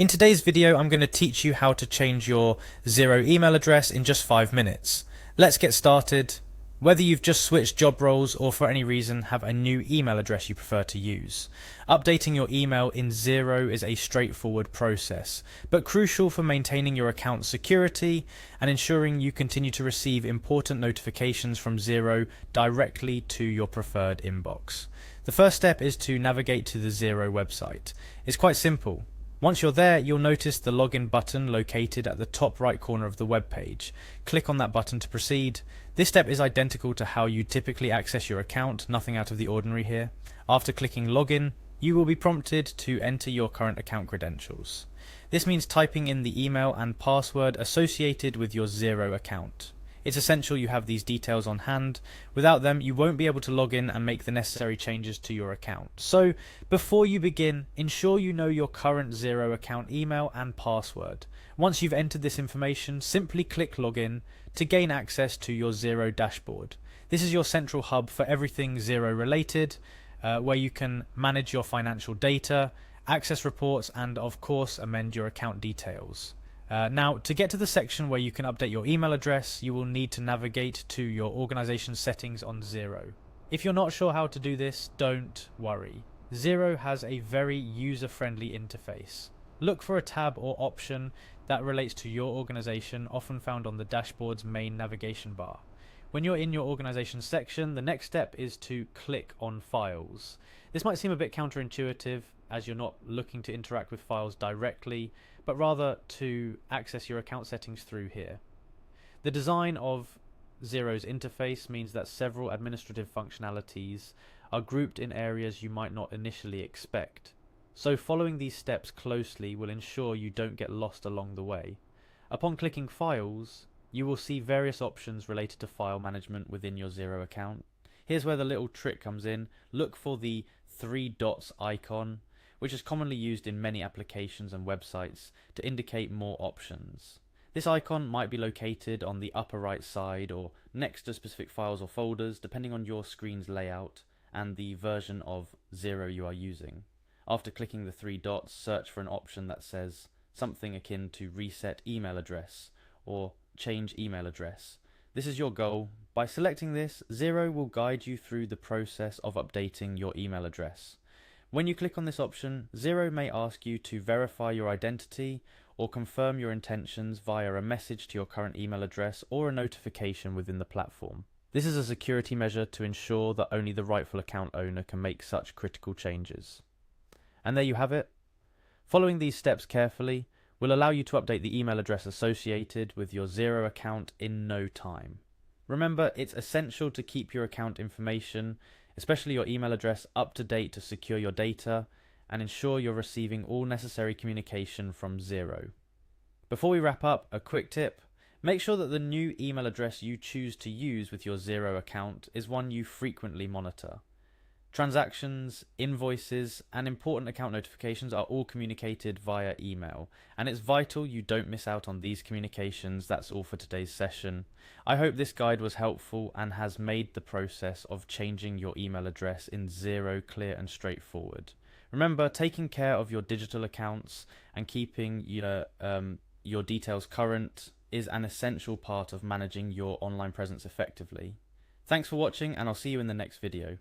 In today's video, I'm going to teach you how to change your Xero email address in just 5 minutes. Let's get started. Whether you've just switched job roles or for any reason have a new email address you prefer to use, updating your email in Xero is a straightforward process, but crucial for maintaining your account's security and ensuring you continue to receive important notifications from Xero directly to your preferred inbox. The first step is to navigate to the Xero website. It's quite simple. Once you're there, you'll notice the login button located at the top right corner of the web page. Click on that button to proceed. This step is identical to how you typically access your account, nothing out of the ordinary here. After clicking login, you will be prompted to enter your current account credentials. This means typing in the email and password associated with your Xero account. It's essential you have these details on hand. Without them, you won't be able to log in and make the necessary changes to your account. So, before you begin, ensure you know your current Xero account email and password. Once you've entered this information, simply click Login to gain access to your Xero dashboard. This is your central hub for everything Xero related, where you can manage your financial data, access reports, and of course, amend your account details. Now, to get to the section where you can update your email address, you will need to navigate to your organization settings on Xero. If you're not sure how to do this, don't worry. Xero has a very user-friendly interface. Look for a tab or option that relates to your organization, often found on the dashboard's main navigation bar. When you're in your organization section, the next step is to click on Files. This might seem a bit counterintuitive, as you're not looking to interact with files directly, but rather to access your account settings through here. The design of Xero's interface means that several administrative functionalities are grouped in areas you might not initially expect. So following these steps closely will ensure you don't get lost along the way. Upon clicking Files, you will see various options related to file management within your Xero account. Here's where the little trick comes in. Look for the 3 dots icon, which is commonly used in many applications and websites to indicate more options. This icon might be located on the upper right side or next to specific files or folders, depending on your screen's layout and the version of Xero you are using. After clicking the 3 dots, search for an option that says something akin to reset email address or change email address. This is your goal. By selecting this, Xero will guide you through the process of updating your email address. When you click on this option, Xero may ask you to verify your identity or confirm your intentions via a message to your current email address or a notification within the platform. This is a security measure to ensure that only the rightful account owner can make such critical changes. And there you have it. Following these steps carefully will allow you to update the email address associated with your Xero account in no time. Remember, it's essential to keep your account information, especially your email address, up to date to secure your data and ensure you're receiving all necessary communication from Xero. Before we wrap up, a quick tip. Make sure that the new email address you choose to use with your Xero account is one you frequently monitor. Transactions, invoices, and important account notifications are all communicated via email, and it's vital you don't miss out on these communications. That's all for today's session. I hope this guide was helpful and has made the process of changing your email address in Xero clear and straightforward. Remember, taking care of your digital accounts and keeping your details current is an essential part of managing your online presence effectively. Thanks for watching, and I'll see you in the next video.